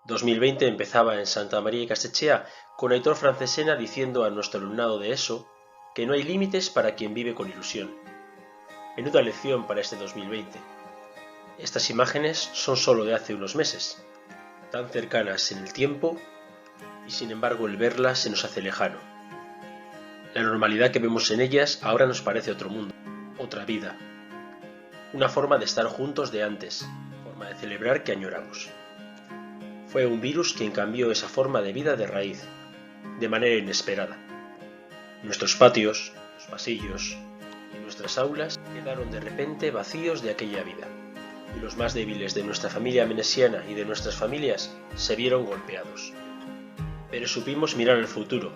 2020 empezaba en Santa María y Castechea con Aitor Francesena diciendo a nuestro alumnado de ESO que no hay límites para quien vive con ilusión. Menuda lección para este 2020. Estas imágenes son solo de hace unos meses, tan cercanas en el tiempo y sin embargo el verlas se nos hace lejano. La normalidad que vemos en ellas ahora nos parece otro mundo, otra vida, una forma de estar juntos de antes, forma de celebrar que añoramos. Fue un virus quien cambió esa forma de vida de raíz, de manera inesperada. Nuestros patios, los pasillos y nuestras aulas quedaron de repente vacíos de aquella vida, y los más débiles de nuestra familia menesiana y de nuestras familias se vieron golpeados. Pero supimos mirar al futuro,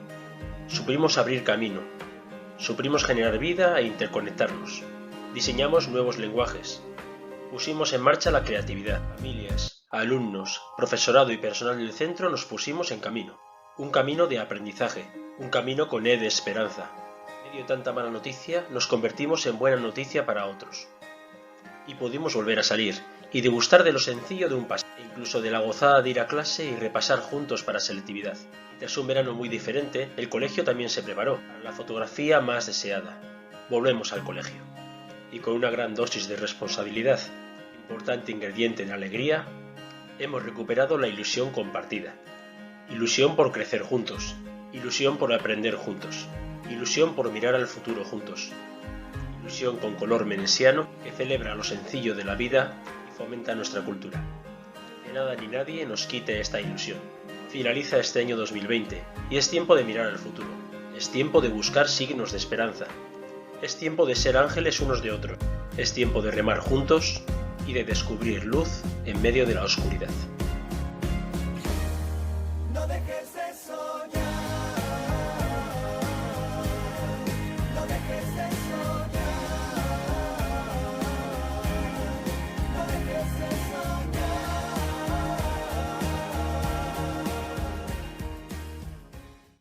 supimos abrir camino, supimos generar vida e interconectarnos. Diseñamos nuevos lenguajes, pusimos en marcha la creatividad. Familias, alumnos, profesorado y personal del centro nos pusimos en camino. Un camino de aprendizaje, un camino con de esperanza. En medio de tanta mala noticia, nos convertimos en buena noticia para otros. Y pudimos volver a salir, y degustar de lo sencillo de un paseo, e incluso de la gozada de ir a clase y repasar juntos para selectividad. Y tras un verano muy diferente, el colegio también se preparó para la fotografía más deseada. Volvemos al colegio. Y con una gran dosis de responsabilidad, importante ingrediente de alegría, hemos recuperado la ilusión compartida. Ilusión por crecer juntos, ilusión por aprender juntos, ilusión por mirar al futuro juntos, ilusión con color menesiano que celebra lo sencillo de la vida y fomenta nuestra cultura. Que nada ni nadie nos quite esta ilusión. Finaliza este año 2020 y es tiempo de mirar al futuro, es tiempo de buscar signos de esperanza, es tiempo de ser ángeles unos de otros, es tiempo de remar juntos y de descubrir luz en medio de la oscuridad.